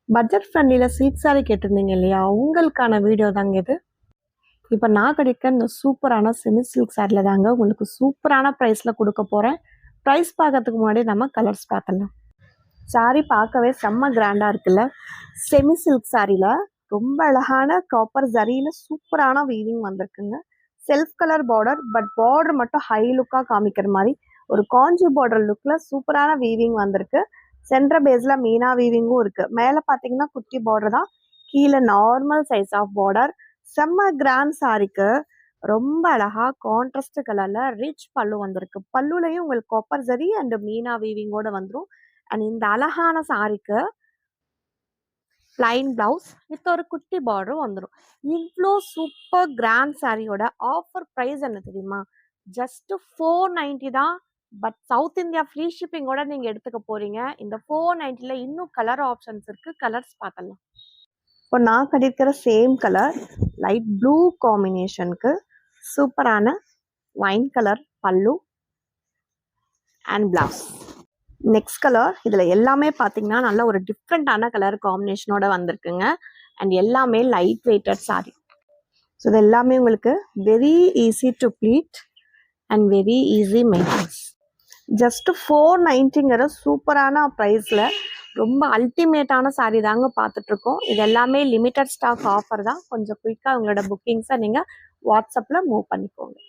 Budget ஃப்ரெண்ட்லியில் silk sari கேட்டிருந்தீங்க இல்லையா, உங்களுக்கான வீடியோ தாங்க இது. இப்போ நான் கிடைக்க இந்த சூப்பரான செமி சில்க் சாரியில் தாங்க உங்களுக்கு சூப்பரான ப்ரைஸில் கொடுக்க போகிறேன். ப்ரைஸ் பார்க்கறதுக்கு முன்னாடி நம்ம கலர்ஸ் பார்த்துடலாம். சாரீ பார்க்கவே செம்ம கிராண்டாக இருக்குல்ல. செமி சில்க் சாரியில் ரொம்ப அழகான காப்பர் ஜரியில் சூப்பரான வீவிங் வந்திருக்குங்க. Self colour border, but border மட்டும் ஹை லுக்காக காமிக்கிற மாதிரி ஒரு காஞ்சி பார்டர் லுக்கில் சூப்பரான வீவிங் வந்திருக்கு. சென்டர் பேஸில் மீனா வீவிங்கும் இருக்குது. மேலே பார்த்தீங்கன்னா குட்டி பார்டர் தான், கீழே நார்மல் சைஸ் ஆஃப் பார்டர். செம்ம கிராண்ட் சாரிக்கு ரொம்ப அழகா கான்ட்ராஸ்ட் கலர்ல ரிச் பல்லு வந்திருக்கு. பல்லுலையும் உங்களுக்கு காப்பர் ஜரி அண்ட் மீனா வீவிங்கோட வந்துடும். அண்ட் இந்த அழகான சாரிக்கு பிளைன் பிளவுஸ் வித் ஒரு குட்டி பார்டரும் வந்துடும். இவ்வளோ சூப்பர் கிராண்ட் சாரியோட ஆஃபர் ப்ரைஸ் என்ன தெரியுமா? ஜஸ்ட் 490 தான். பட் சவுத் இந்தியா ஃப்ரீ ஷிப்பிங்கோட நீங்கள் எடுத்துக்க போறீங்க. இந்த 490ல இன்னும் கலர் ஆப்ஷன்ஸ் இருக்கு. கலர்ஸ் பார்க்கலாம். இப்போ நான் கட்டிருக்கிற சேம் கலர் லைட் ப்ளூ காம்பினேஷனுக்கு சூப்பரான வைன் கலர் பல்லு அண்ட் பிளவுஸ். நெக்ஸ்ட் கலர் இதில் எல்லாமே பார்த்தீங்கன்னா நல்ல ஒரு டிஃப்ரெண்ட்டான கலர் காம்பினேஷனோட வந்திருக்குங்க. அண்ட் எல்லாமே லைட் வெயிட்டட் சாரி. ஸோ இது எல்லாமே உங்களுக்கு very easy to pleat and very easy maintenance. Just 490ங்கிற சூப்பரான ப்ரைஸில் ரொம்ப அல்டிமேட்டான சாரீ தாங்க பார்த்துட்ருக்கோம். இது எல்லாமே லிமிட்டட் ஸ்டாக் ஆஃபர் தான். கொஞ்சம் குயிக்காக உங்களோட புக்கிங்ஸை நீங்கள் வாட்ஸ்அப்பில் மூவ் பண்ணிக்கோங்க.